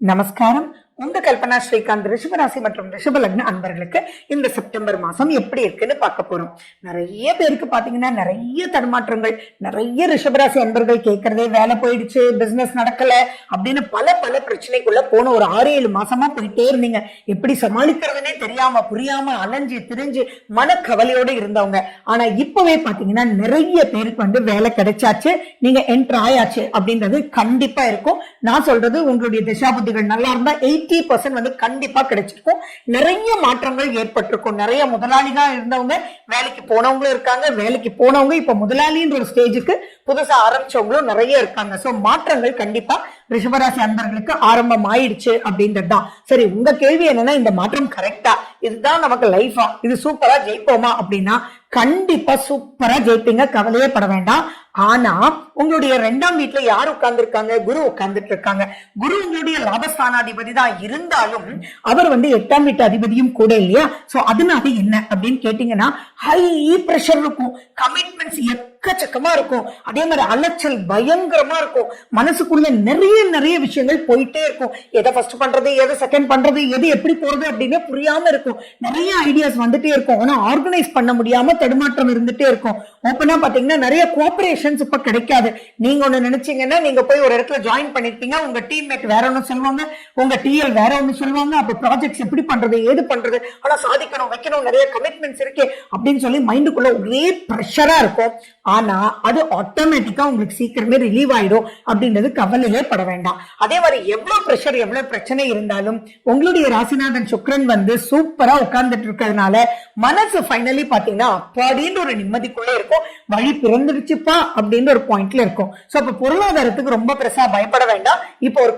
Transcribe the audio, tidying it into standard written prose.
நமஸ்காரம். உங்க கல்பனா ஸ்ரீகாந்த் ரிஷபராசி மற்றும் ரிஷபலக்ன அன்பர்களுக்கு இந்த செப்டம்பர் மாசம் எப்படி இருக்குன்னு பார்க்க போறோம். நிறைய பேருக்கு பாத்தீங்கன்னா நிறைய தடுமாற்றங்கள், நிறைய ரிஷபராசி அன்பர்கள் கேட்கறதே வேலை போயிடுச்சு, பிசினஸ் நடக்கல அப்படின்னு பல பல பிரச்சனைக்குள்ள போன ஒரு 6-7 மாசமா போயிட்டே இருந்தீங்க. எப்படி சமாளிக்கிறதுனே தெரியாம புரியாம அலைஞ்சு திரிஞ்சு மனக்கவலையோட இருந்தவங்க. ஆனா இப்பவே பாத்தீங்கன்னா நிறைய பேருக்கு வேலை கிடைச்சாச்சு, நீங்க என்டர் ஆயாச்சு அப்படின்றது கண்டிப்பா இருக்கும். நான் சொல்றது உங்களுடைய திசாபுத்திகள் நல்லா இருந்தா 80% கண்டிப்பா கிடைச்சிருக்கும். நிறைய மாற்றங்கள் ஏற்பட்டிருக்கும். நிறைய முதலாளிகளா இருந்தவங்க வேலைக்கு போனவங்களும் இருக்காங்க, வேலைக்கு போனவங்க இப்ப முதலாளின்ற ஒரு ஸ்டேஜுக்கு புதுசா ஆரம்பிச்சவங்களும் நிறைய இருக்காங்க. சோ மாற்றங்கள் கண்டிப்பா ரிஷபராசி அன்பர்களுக்கு ஆரம்பம் ஆயிடுச்சு அப்படின்றதுதான். சரி, உங்க கேள்வி என்னன்னா, இந்த மாற்றம் கரெக்டா, இதுதான் நமக்கு லைஃபா, இது சூப்பரா ஜெயிப்போமா அப்படின்னா கண்டிப்பா சூப்பரா ஜெயிப்பீங்க, கவலையே பட வேண்டாம். ஆனா உங்களுடைய 2ஆம் வீட்டுல யார் உட்கார்ந்து இருக்காங்க? குரு உட்கார்ந்துட்டு இருக்காங்க. குரு உங்களுடைய லாபஸ்தானாதிபதி தான் இருந்தாலும் அவர் 8ஆம் வீட்டு அதிபதியும் கூட இல்லையா? சோ அதனால என்ன அப்படின்னு கேட்டீங்கன்னா, ஹை பிரஷர் இருக்கும், கமிட்மெண்ட்ஸ் எக்கச்சக்கமா இருக்கும், அதே மாதிரி அலைச்சல் பயங்கரமா இருக்கும், மனசுக்குள்ள நிறைய நிறைய விஷயங்கள் போயிட்டே இருக்கும். எதை ஃபர்ஸ்ட் பண்றது, எதை செகண்ட் பண்றது, எது எப்படி போறது அப்படின்னு புரியாம இருக்கும். நிறைய ஐடியாஸ் வந்துட்டே இருக்கும், ஆனா ஆர்கனைஸ் பண்ண முடியாம தடுமாற்றம் இருந்துட்டே இருக்கும். ஓப்பனா பாத்தீங்கன்னா நிறைய கோஆபரேஷன்ஸ் இப்ப கிடைக்காது. நீங்க ஒண்ணு நினைச்சீங்கன்னா நீங்க போய் ஒரு இடத்துல ஜாயின் பண்ணிருப்பீங்க, உங்க டீம்மேட் வேற ஒண்ணு சொல்லுவாங்க, உங்க டிஎல் வேற ஒண்ணு சொல்லுவாங்க. அப்ப ப்ராஜெக்ட்ஸ் எப்படி பண்றது, ஏது பண்றது, ஆனா சாதிக்கணும் வைக்கணும், நிறைய கமிட்மெண்ட்ஸ் இருக்கு அப்படின்னு சொல்லி மைண்டுக்குள்ள ஒரே பிரஷரா இருக்கும். ஆனா அது ஆட்டோமேட்டிக்கா உங்களுக்கு சீக்கிரமே ரிலீவ் ஆயிடும் அப்படின்றது கவலையே பட வேண்டாம். அதே மாதிரி எவ்வளவு பிரஷர் எவ்வளவு பிரச்சனை இருந்தாலும் உங்களுடைய ராசிநாதன் சுக்கிரன் சூப்பரா உட்கார்ந்துட்டு இருக்கிறதுனால மனசு ஃபைனலி பாத்தீங்கன்னா அப்படின்னு ஒரு நிம்மதிக்குள்ள இருக்கும். வழி பிறந்துடுச்சுப்பா அப்படின்னு ஒரு பாயிண்ட்ல இருக்கும். சோ அப்ப பொருளாதாரத்துக்கு ரொம்ப பெருசா பயப்பட வேண்டாம். இப்போ ஒரு